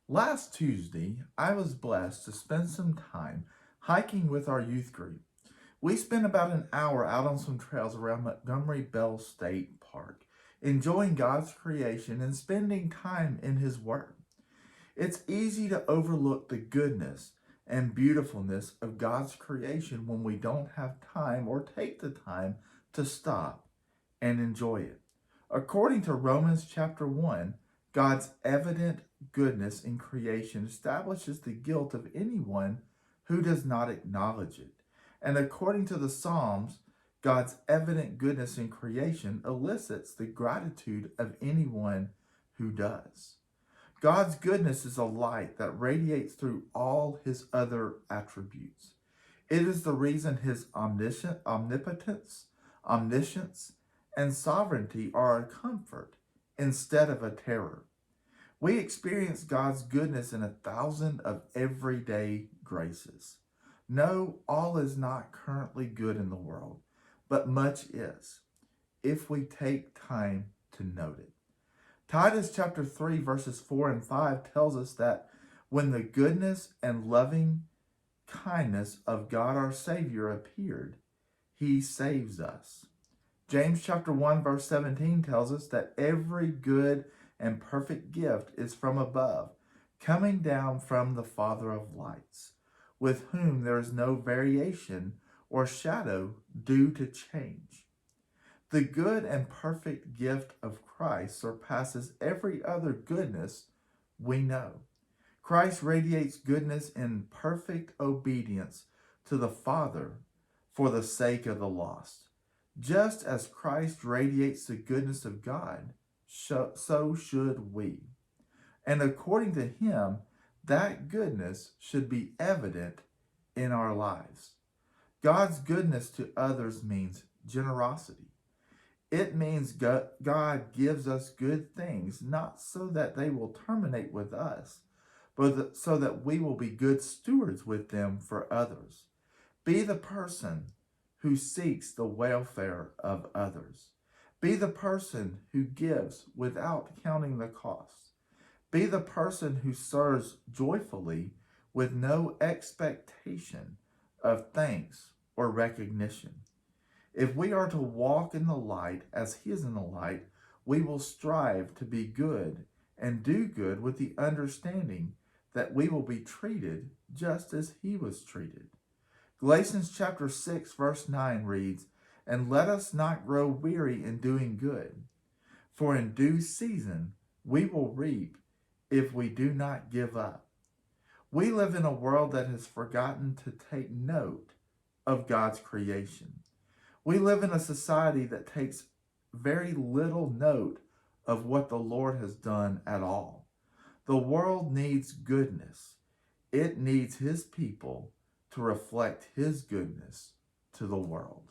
Last Tuesday, I was blessed to spend some time hiking with our youth group. We spent about an hour out on some trails around Montgomery Bell State Park, enjoying God's creation and spending time in His Word. It's easy to overlook the goodness and beautifulness of God's creation when we don't have time or take the time to stop and enjoy it. According to Romans chapter 1, God's evident goodness in creation establishes the guilt of anyone who does not acknowledge it. And according to the Psalms, God's evident goodness in creation elicits the gratitude of anyone who does. God's goodness is a light that radiates through all his other attributes. It is the reason his omnipotence, omniscience, and sovereignty are a comfort instead of a terror. We experience God's goodness in 1,000 of everyday graces. No, all is not currently good in the world, but much is, if we take time to note it. Titus chapter 3, verses 4 and 5 tells us that when the goodness and loving kindness of God our Savior appeared, he saves us. James chapter 1, verse 17 tells us that every good and perfect gift is from above, coming down from the Father of lights, with whom there is no variation or shadow due to change. The good and perfect gift of Christ surpasses every other goodness we know. Christ radiates goodness in perfect obedience to the Father for the sake of the lost. Just as Christ radiates the goodness of God, so should we. And according to him, that goodness should be evident in our lives. God's goodness to others means generosity. It means God gives us good things, not so that they will terminate with us, but so that we will be good stewards with them for others. Be the person who seeks the welfare of others. Be the person who gives without counting the cost. Be the person who serves joyfully with no expectation of thanks or recognition. If we are to walk in the light as he is in the light, we will strive to be good and do good with the understanding that we will be treated just as he was treated. Galatians chapter 6 verse 9 reads, "And let us not grow weary in doing good, for in due season we will reap if we do not give up." We live in a world that has forgotten to take note of God's creation. We live in a society that takes very little note of what the Lord has done at all. The world needs goodness. It needs his people to reflect his goodness to the world.